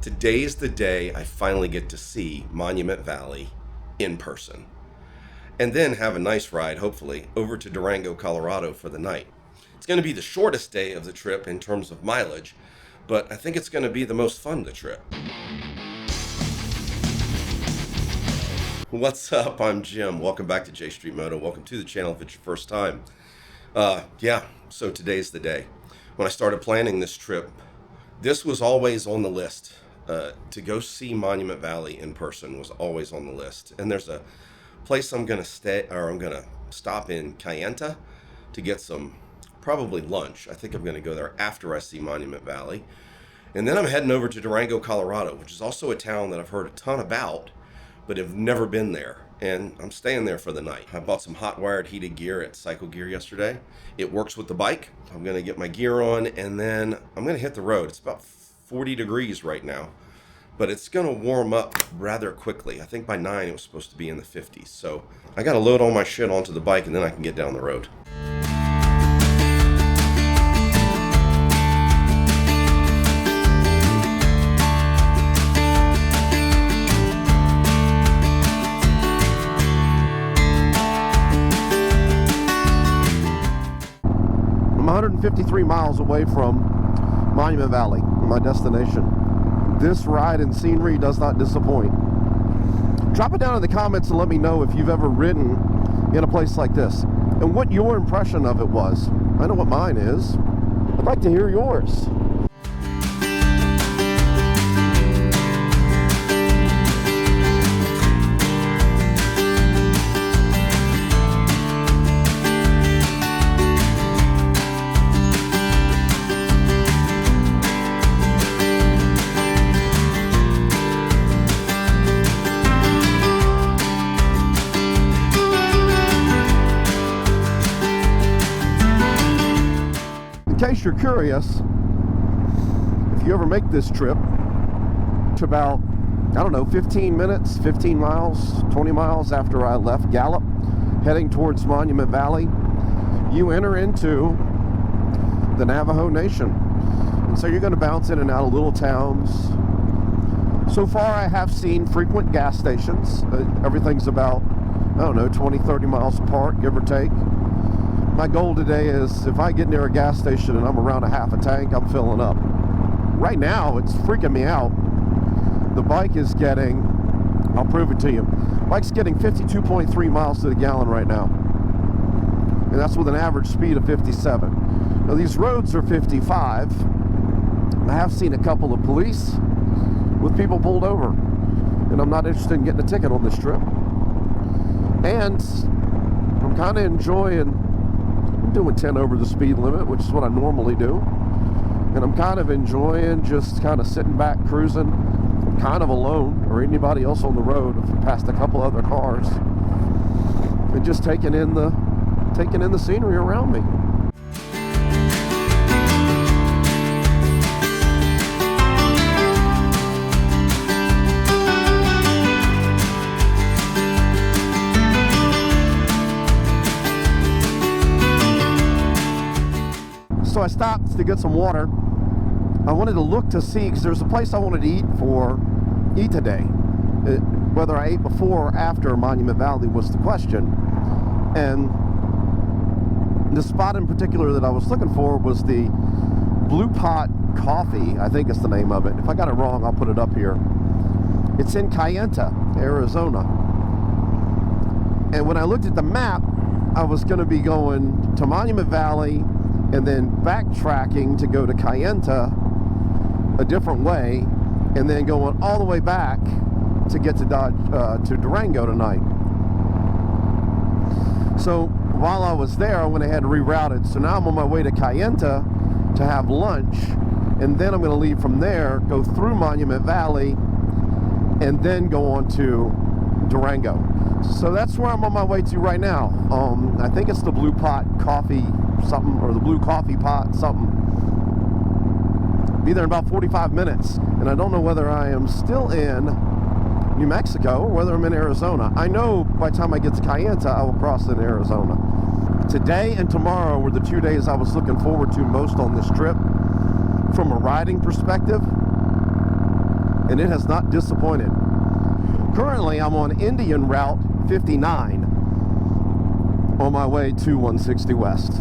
Today's the day I finally get to see Monument Valley in person. And then have a nice ride, hopefully, over to Durango, Colorado for the night. It's going to be the shortest day of the trip in terms of mileage, but I think it's going to be the most fun the trip. What's up? I'm Jim. Welcome back to J Street Moto. Welcome to the channel if it's your first time. So today's the day. When I started planning this trip, this was always on the list. To go see Monument Valley in person was always on the list. And there's a place I'm going to stop in Kayenta to get some probably lunch. I think I'm going to go there after I see Monument Valley. And then I'm heading over to Durango, Colorado, which is also a town that I've heard a ton about, but have never been there. And I'm staying there for the night. I bought some hot wired heated gear at Cycle Gear yesterday. It works with the bike. I'm going to get my gear on and then I'm going to hit the road. It's about 40 degrees right now, but it's going to warm up rather quickly. I think by 9 it was supposed to be in the 50s. So I got to load all my shit onto the bike and then I can get down the road. I'm 153 miles away from Monument Valley, my destination. This ride and scenery does not disappoint. Drop it down in the comments and let me know if you've ever ridden in a place like this and what your impression of it was. I know what mine is. I'd like to hear yours. In case you're curious, if you ever make this trip to about, 15 minutes, 15 miles, 20 miles after I left Gallup, heading towards Monument Valley, you enter into the Navajo Nation. And so you're going to bounce in and out of little towns. So far I have seen frequent gas stations. Everything's about, 20, 30 miles apart, give or take. My goal today is if I get near a gas station and I'm around a half a tank, I'm filling up. Right now, it's freaking me out. The bike is getting, I'll prove it to you, the bike's getting 52.3 miles to the gallon right now. And that's with an average speed of 57. Now these roads are 55. I have seen a couple of police with people pulled over. And I'm not interested in getting a ticket on this trip. And I'm kind of enjoying doing 10 over the speed limit, which is what I normally do, and I'm kind of enjoying just kind of sitting back cruising, kind of alone or anybody else on the road. I've passed a couple other cars and just taking in the scenery around me. So I stopped to get some water. I wanted to look to see, because there's a place I wanted to eat today. Whether I ate before or after Monument Valley was the question. And the spot in particular that I was looking for was the Blue Pot Coffee, I think is the name of it. If I got it wrong, I'll put it up here. It's in Kayenta, Arizona. And when I looked at the map, I was going to be going to Monument Valley and then backtracking to go to Kayenta a different way, and then going all the way back to get to Durango tonight. So while I was there, I went ahead and rerouted. So now I'm on my way to Kayenta to have lunch, and then I'm going to leave from there, go through Monument Valley, and then go on to Durango. So that's where I'm on my way to right now. I think it's the Blue Pot Coffee something, or the Blue Coffee Pot something. Be there in about 45 minutes, and I don't know whether I am still in New Mexico or whether I'm in Arizona. I know by the time I get to Kayenta, I will cross into Arizona. Today and tomorrow were the 2 days I was looking forward to most on this trip from a riding perspective. and it has not disappointed. Currently, I'm on Indian Route 59 on my way to 160 West.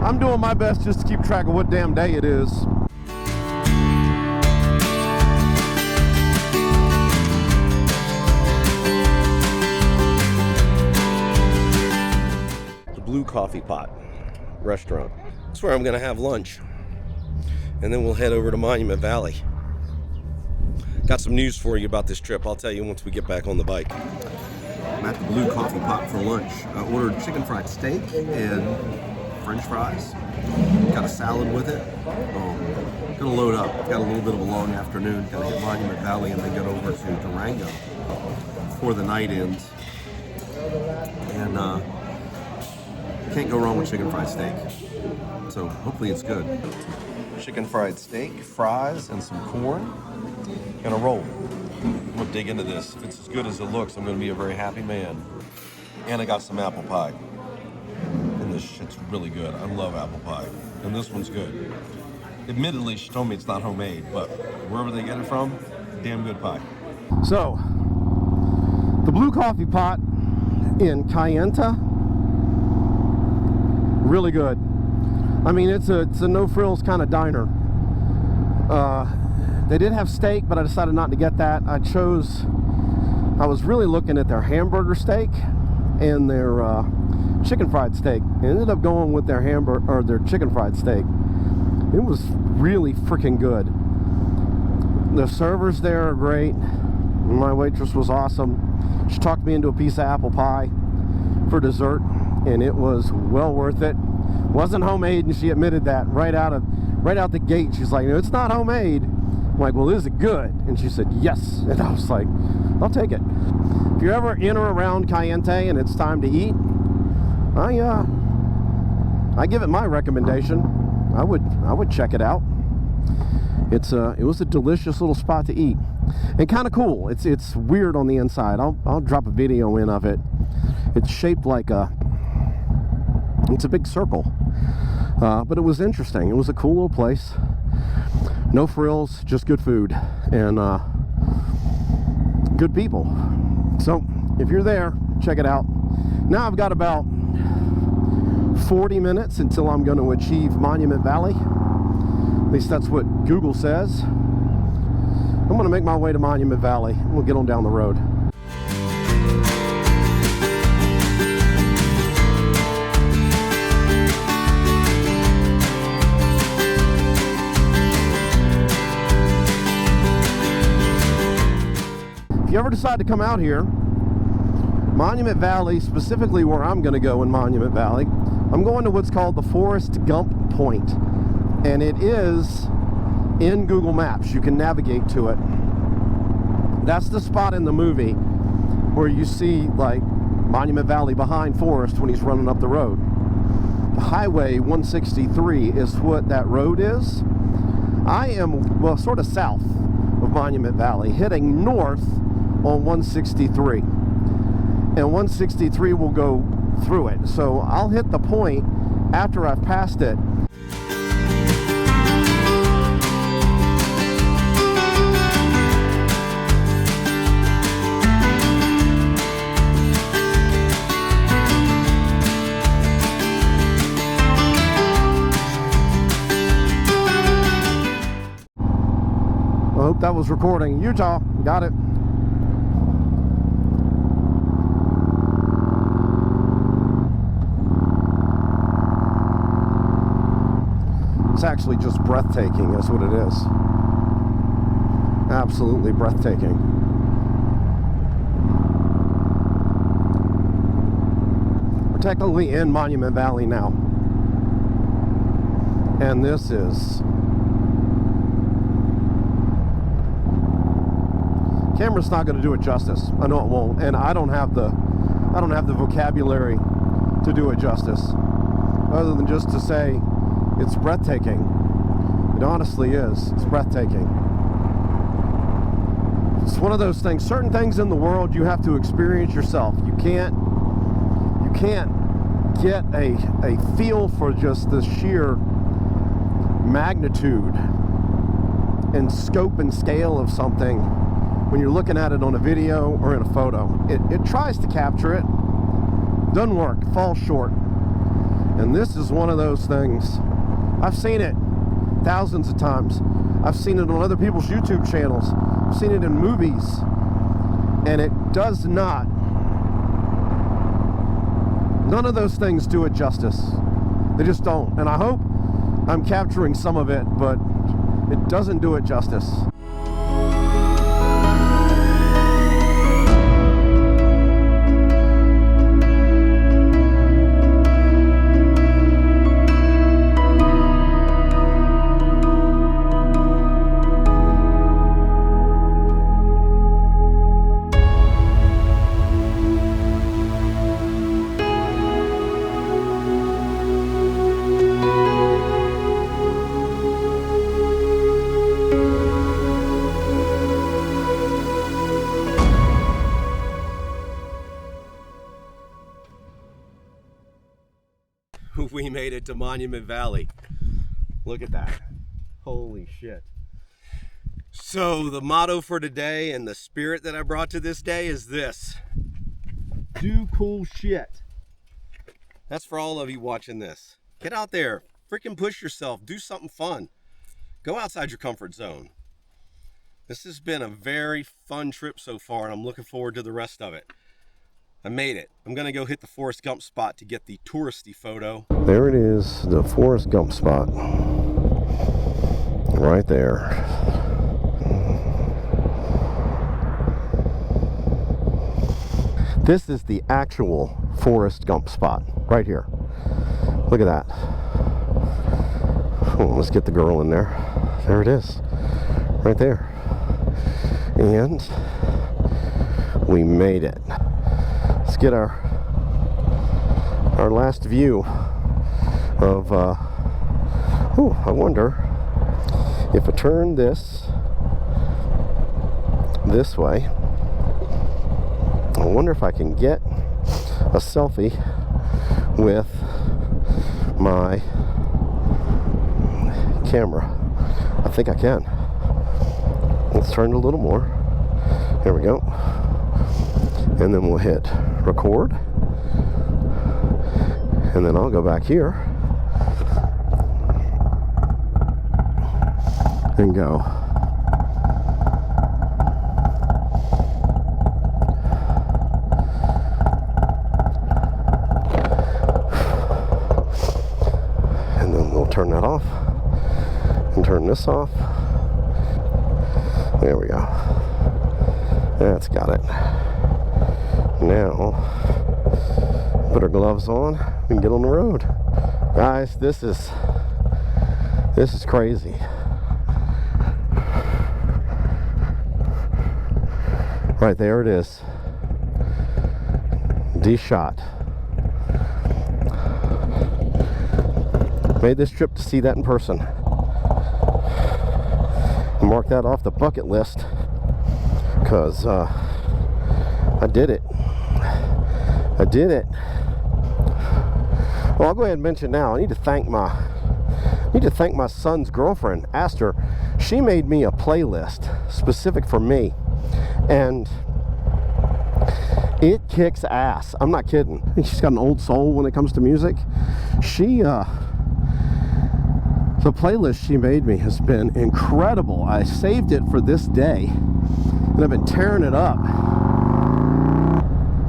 I'm doing my best just to keep track of what damn day it is. The Blue Coffee Pot restaurant. That's where I'm gonna have lunch. And then we'll head over to Monument Valley. Got some news for you about this trip. I'll tell you once we get back on the bike. I'm at the Blue Coffee Pot for lunch. I ordered chicken fried steak and French fries. Got a salad with it. Gonna load up. Got a little bit of a long afternoon. Gotta hit Monument Valley and then get over to Durango before the night ends. And can't go wrong with chicken fried steak. So hopefully it's good. Chicken fried steak, fries, and some corn, and a roll. I'm gonna dig into this. If it's as good as it looks, I'm gonna be a very happy man. And I got some apple pie. And this shit's really good. I love apple pie. And this one's good. Admittedly, she told me it's not homemade, but wherever they get it from, damn good pie. So, the Blue Coffee Pot in Kayenta, really good. I mean, it's a no-frills kind of diner. They did have steak, but I decided not to get that. I was really looking at their hamburger steak and their chicken fried steak. I ended up going with their their chicken fried steak. It was really freaking good. The servers there are great. My waitress was awesome. She talked me into a piece of apple pie for dessert, and it was well worth it. Wasn't homemade, and she admitted that right out the gate. She's like, "No, it's not homemade." I'm like, "Well, is it good?" And she said, "Yes." And I was like, "I'll take it." If you're ever in or around Kayenta and it's time to eat, I give it my recommendation. I would check it out. It was a delicious little spot to eat, and kind of cool. It's weird on the inside. I'll drop a video in of it. It's shaped like it's a big circle, but it was interesting. It was a cool little place. No frills, just good food and good people. So if you're there, check it out. Now I've got about 40 minutes until I'm going to achieve Monument Valley. At least that's what Google says. I'm going to make my way to Monument Valley. We'll get on down the road. If you ever decide to come out here, Monument Valley, specifically where I'm going to go in Monument Valley, I'm going to what's called the Forrest Gump Point, and it is in Google Maps. You can navigate to it. That's the spot in the movie where you see like Monument Valley behind Forrest when he's running up the road. The Highway 163 is what that road is. I am, well, sort of south of Monument Valley, heading north on 163, and 163 will go through it. So I'll hit the point after I've passed it. I hope that was recording. Utah, got it. It's actually just breathtaking, is what it is. Absolutely breathtaking. We're technically in Monument Valley now. And this is... Camera's not going to do it justice. I know it won't, and I don't have the vocabulary to do it justice, other than just to say it's breathtaking. It honestly is. It's breathtaking. It's one of those things. Certain things in the world you have to experience yourself. You can't get a feel for just the sheer magnitude and scope and scale of something when you're looking at it on a video or in a photo. It tries to capture it, doesn't work, falls short. And this is one of those things. I've seen it thousands of times. I've seen it on other people's YouTube channels. I've seen it in movies, and it does not. None of those things do it justice. They just don't. And I hope I'm capturing some of it, but it doesn't do it justice. We made it to Monument Valley. Look at that. Holy shit. So the motto for today and the spirit that I brought to this day is this: do cool shit. That's for all of you watching this. Get out there, freaking push yourself, do something fun. Go outside your comfort zone. This has been a very fun trip so far, and I'm looking forward to the rest of it. I made it. I'm gonna go hit the Forrest Gump spot to get the touristy photo. There it is, the Forrest Gump spot. Right there. This is the actual Forrest Gump spot, right here. Look at that. Oh, let's get the girl in there. There it is, right there. And we made it. Let's get our last view of, I wonder if I turn this way, I wonder if I can get a selfie with my camera. I think I can. Let's turn it a little more. There we go. And then we'll hit record, and then I'll go back here and go. And then we'll turn that off and turn this off. There we go. That's got it. Now, put our gloves on and get on the road. Guys, this is crazy. Right there it is. D-shot. Made this trip to see that in person. Mark that off the bucket list, because I did it. I did it. Well, I'll go ahead and mention now, I need to thank my son's girlfriend, Aster. She made me a playlist specific for me, and it kicks ass. I'm not kidding. She's got an old soul when it comes to music. The playlist she made me has been incredible. I saved it for this day, and I've been tearing it up.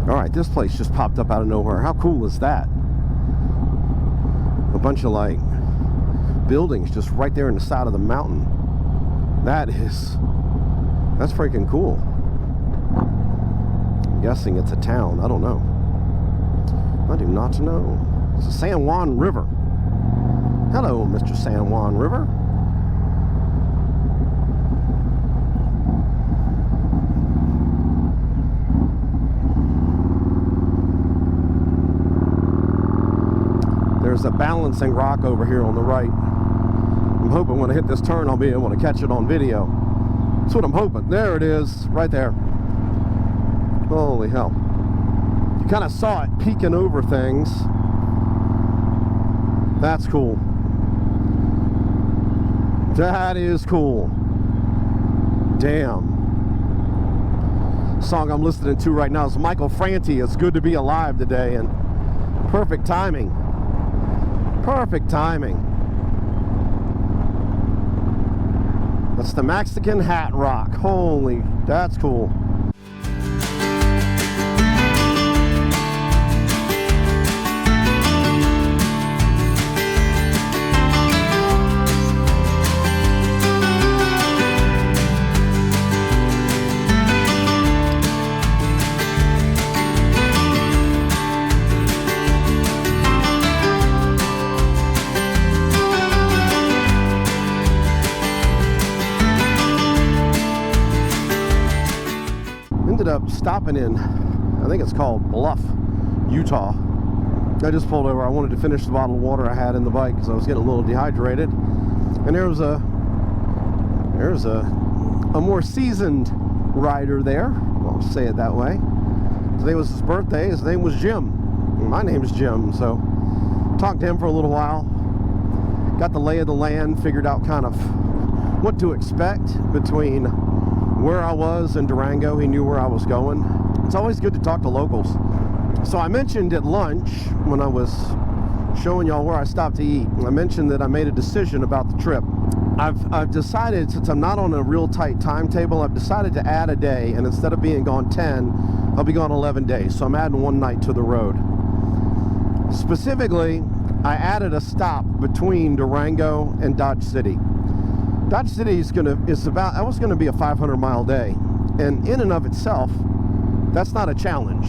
Alright, this place just popped up out of nowhere. How cool is that? A bunch of like buildings just right there in the side of the mountain. That's freaking cool. I'm guessing it's a town. I don't know. I do not know. It's the San Juan River. Hello, Mr. San Juan River. There's a balancing rock over here on the right. I'm hoping when I hit this turn I'll be able to catch it on video. That's what I'm hoping. There it is, right there. Holy hell. You kind of saw it peeking over things. That's cool. That is cool. damn. Song I'm listening to right now is Michael Franti. It's good to be alive today, and perfect timing. Perfect timing. That's the Mexican Hat Rock. Holy, that's cool. Ended up stopping in, I think it's called Bluff, Utah. I just pulled over. I wanted to finish the bottle of water I had in the bike because I was getting a little dehydrated. And there was a more seasoned rider there. I'll say it that way. Today was his birthday. His name was Jim. My name is Jim. So talked to him for a little while. Got the lay of the land. Figured out kind of what to expect between where I was in Durango. He knew where I was going. It's always good to talk to locals. So I mentioned at lunch when I was showing y'all where I stopped to eat, I mentioned that I made a decision about the trip. I've decided, since I'm not on a real tight timetable, I've decided to add a day, and instead of being gone 10, I'll be gone 11 days. So I'm adding one night to the road. Specifically, I added a stop between Durango and Dodge City. Dodge City is going to be a 500-mile day, and in and of itself, that's not a challenge.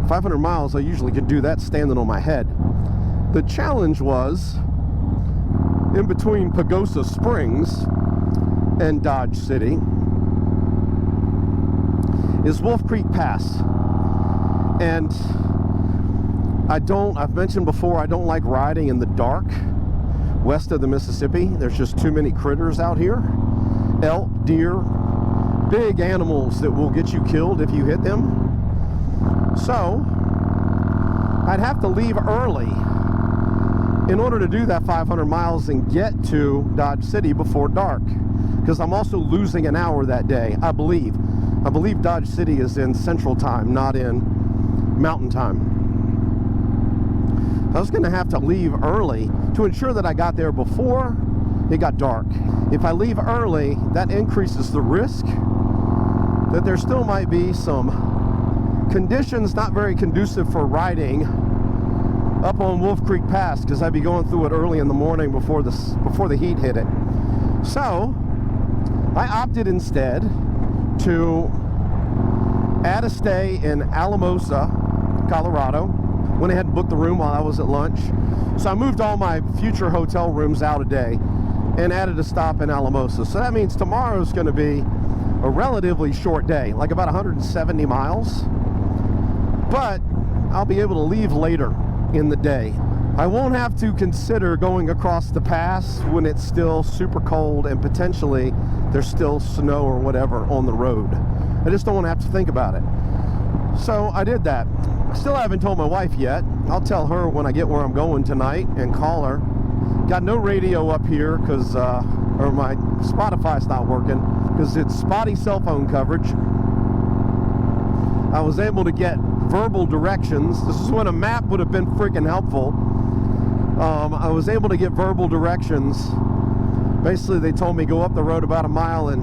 500 miles, I usually can do that standing on my head. The challenge was in between Pagosa Springs and Dodge City is Wolf Creek Pass, and I've mentioned before, I don't like riding in the dark west of the Mississippi. There's just too many critters out here. Elk, deer, big animals that will get you killed if you hit them. So I'd have to leave early in order to do that 500 miles and get to Dodge City before dark, because I'm also losing an hour that day, I believe. I believe Dodge City is in Central Time, not in Mountain Time. I was going to have to leave early to ensure that I got there before it got dark. If I leave early, that increases the risk that there still might be some conditions not very conducive for riding up on Wolf Creek Pass, because I'd be going through it early in the morning before the heat hit it. So I opted instead to add a stay in Alamosa, Colorado. Went ahead and booked the room while I was at lunch. So I moved all my future hotel rooms out a day and added a stop in Alamosa. So that means tomorrow's going to be a relatively short day, like about 170 miles. But I'll be able to leave later in the day. I won't have to consider going across the pass when it's still super cold and potentially there's still snow or whatever on the road. I just don't want to have to think about it. So I did that. I still haven't told my wife yet. I'll tell her when I get where I'm going tonight and call her. Got no radio up here because, or my Spotify's not working because it's spotty cell phone coverage. I was able to get verbal directions. This is when a map would have been freaking helpful. I was able to get verbal directions. Basically, they told me go up the road about a mile and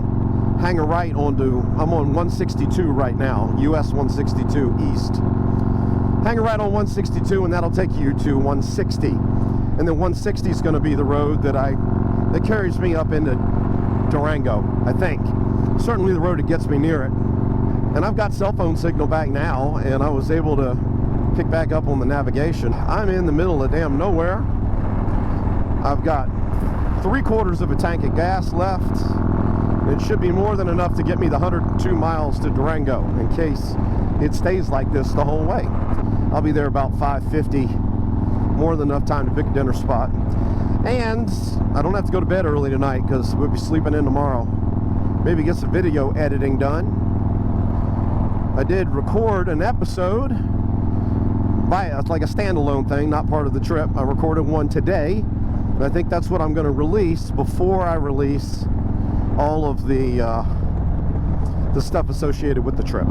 hang a right onto, I'm on 162 right now, US 162 East. Hang a right on 162 and that'll take you to 160. And then 160 is going to be the road that carries me up into Durango, I think. Certainly the road that gets me near it. And I've got cell phone signal back now, and I was able to pick back up on the navigation. I'm in the middle of damn nowhere. I've got 3/4 of a tank of gas left. It should be more than enough to get me the 102 miles to Durango in case it stays like this the whole way. I'll be there about 5:50, more than enough time to pick a dinner spot. And I don't have to go to bed early tonight because we'll be sleeping in tomorrow. Maybe get some video editing done. I did record an episode it's like a standalone thing, not part of the trip. I recorded one today, and I think that's what I'm going to release before I release all of the the stuff associated with the trip.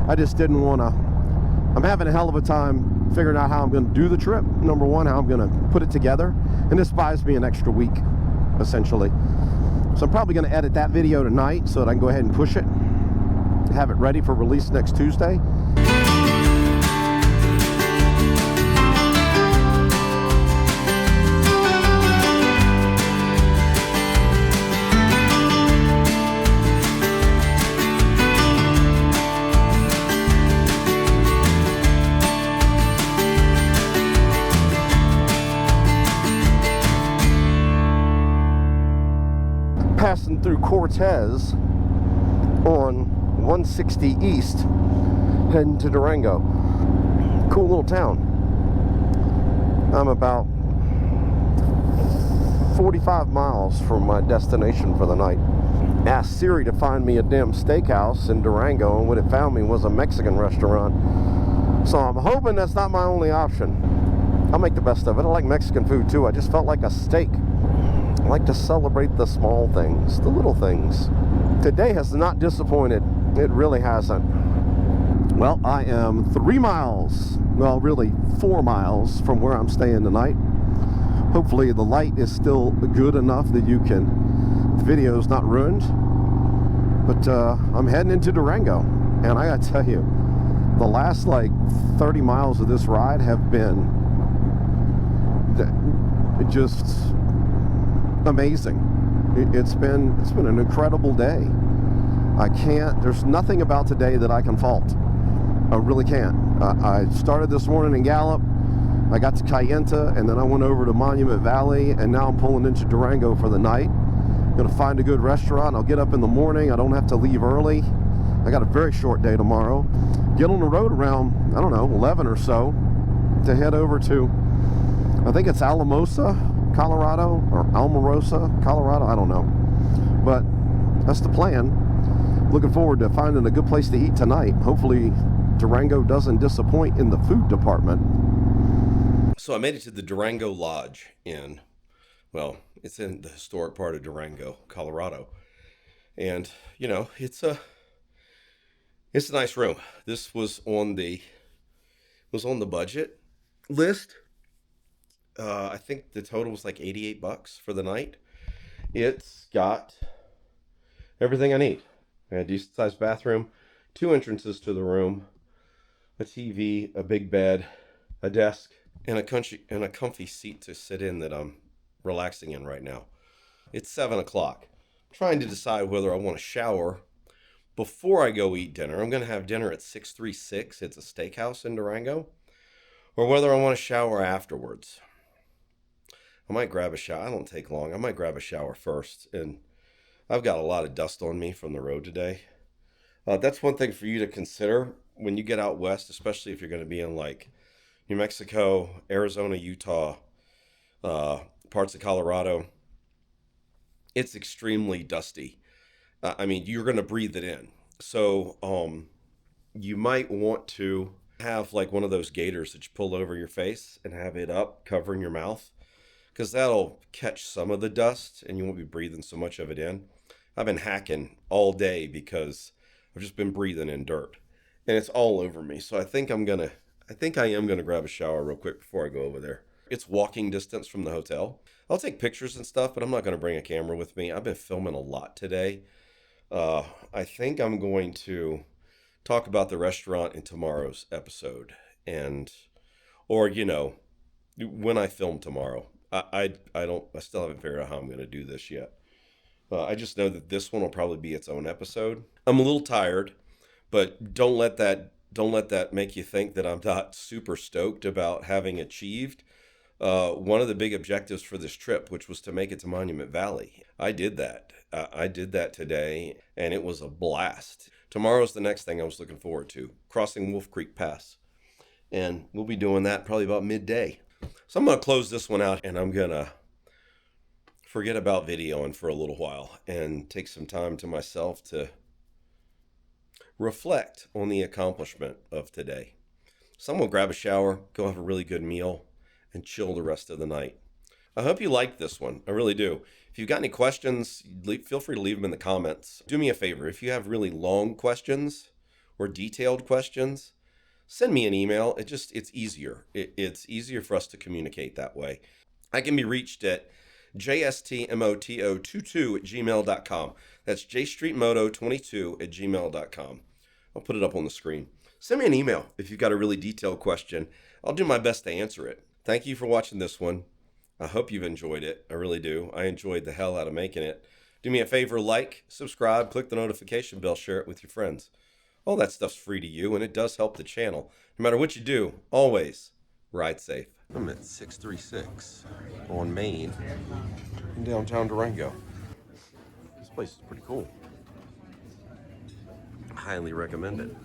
I just didn't want to. I'm having a hell of a time figuring out how I'm going to do the trip. Number one, how I'm going to put it together. And this buys me an extra week, essentially. So I'm probably going to edit that video tonight so that I can go ahead and push it, have it ready for release next Tuesday. Passing through Cortez on 160 East, heading to Durango. Cool little town. I'm about 45 miles from my destination for the night. Asked Siri to find me a damn steakhouse in Durango, and what it found me was a Mexican restaurant. So I'm hoping that's not my only option. I'll make the best of it. I like Mexican food too. I just felt like a steak. I like to celebrate the small things, the little things. Today has not disappointed. It really hasn't. Well, I am 3 miles, well, really 4 miles from where I'm staying tonight. Hopefully the light is still good enough that the video's not ruined. But I'm heading into Durango. And I gotta tell you, the last like 30 miles of this ride have been just amazing. It's been an incredible day. There's nothing about today that I can fault. I really can't. I started this morning in Gallup, I got to Kayenta, and then I went over to Monument Valley, and now I'm pulling into Durango for the night. I'm gonna find a good restaurant. I'll get up in the morning. I don't have to leave early. I got a very short day tomorrow. Get on the road around, I don't know, 11 or so to head over to, I think it's Alamosa, Colorado, or Almarosa, Colorado, I don't know. But that's the plan. Looking forward to finding a good place to eat tonight. Hopefully Durango doesn't disappoint in the food department. So I made it to the Durango Lodge it's in the historic part of Durango, Colorado. And, it's a nice room. This was on the budget list. I think the total was like $88 for the night. It's got everything I need. A decent sized bathroom, 2 entrances to the room, a TV, a big bed, a desk, and a comfy seat to sit in that I'm relaxing in right now. It's 7 o'clock. I'm trying to decide whether I want to shower before I go eat dinner. I'm going to have dinner at 636. It's a steakhouse in Durango. Or whether I want to shower afterwards. I might grab a shower. I don't take long. I might grab a shower first. And I've got a lot of dust on me from the road today. That's one thing for you to consider when you get out west, especially if you're going to be in like New Mexico, Arizona, Utah, parts of Colorado. It's extremely dusty. You're going to breathe it in. So you might want to have like one of those gaiters that you pull over your face and have it up covering your mouth, because that'll catch some of the dust and you won't be breathing so much of it in. I've been hacking all day because I've just been breathing in dirt and it's all over me. So I think I am gonna grab a shower real quick before I go over there. It's walking distance from the hotel. I'll take pictures and stuff, but I'm not gonna bring a camera with me. I've been filming a lot today. I think I'm going to talk about the restaurant in tomorrow's episode, or when I film tomorrow. I still haven't figured out how I'm going to do this yet. I just know that this one will probably be its own episode. I'm a little tired, but don't let that make you think that I'm not super stoked about having achieved one of the big objectives for this trip, which was to make it to Monument Valley. I did that. I did that today, and it was a blast. Tomorrow's the next thing I was looking forward to, crossing Wolf Creek Pass. And we'll be doing that probably about midday. So I'm going to close this one out, and I'm going to forget about videoing for a little while and take some time to myself to reflect on the accomplishment of today. So I'm going to grab a shower, go have a really good meal, and chill the rest of the night. I hope you liked this one. I really do. If you've got any questions, feel free to leave them in the comments. Do me a favor, if you have really long questions or detailed questions, send me an email. It's easier. It's easier for us to communicate that way. I can be reached at jstmoto22@gmail.com. That's jstreetmoto22@gmail.com. I'll put it up on the screen. Send me an email if you've got a really detailed question. I'll do my best to answer it. Thank you for watching this one. I hope you've enjoyed it. I really do. I enjoyed the hell out of making it. Do me a favor, like, subscribe, click the notification bell, share it with your friends. All that stuff's free to you, and it does help the channel. No matter what you do, always ride safe. I'm at 636 on Main in downtown Durango. This place is pretty cool. I highly recommend it.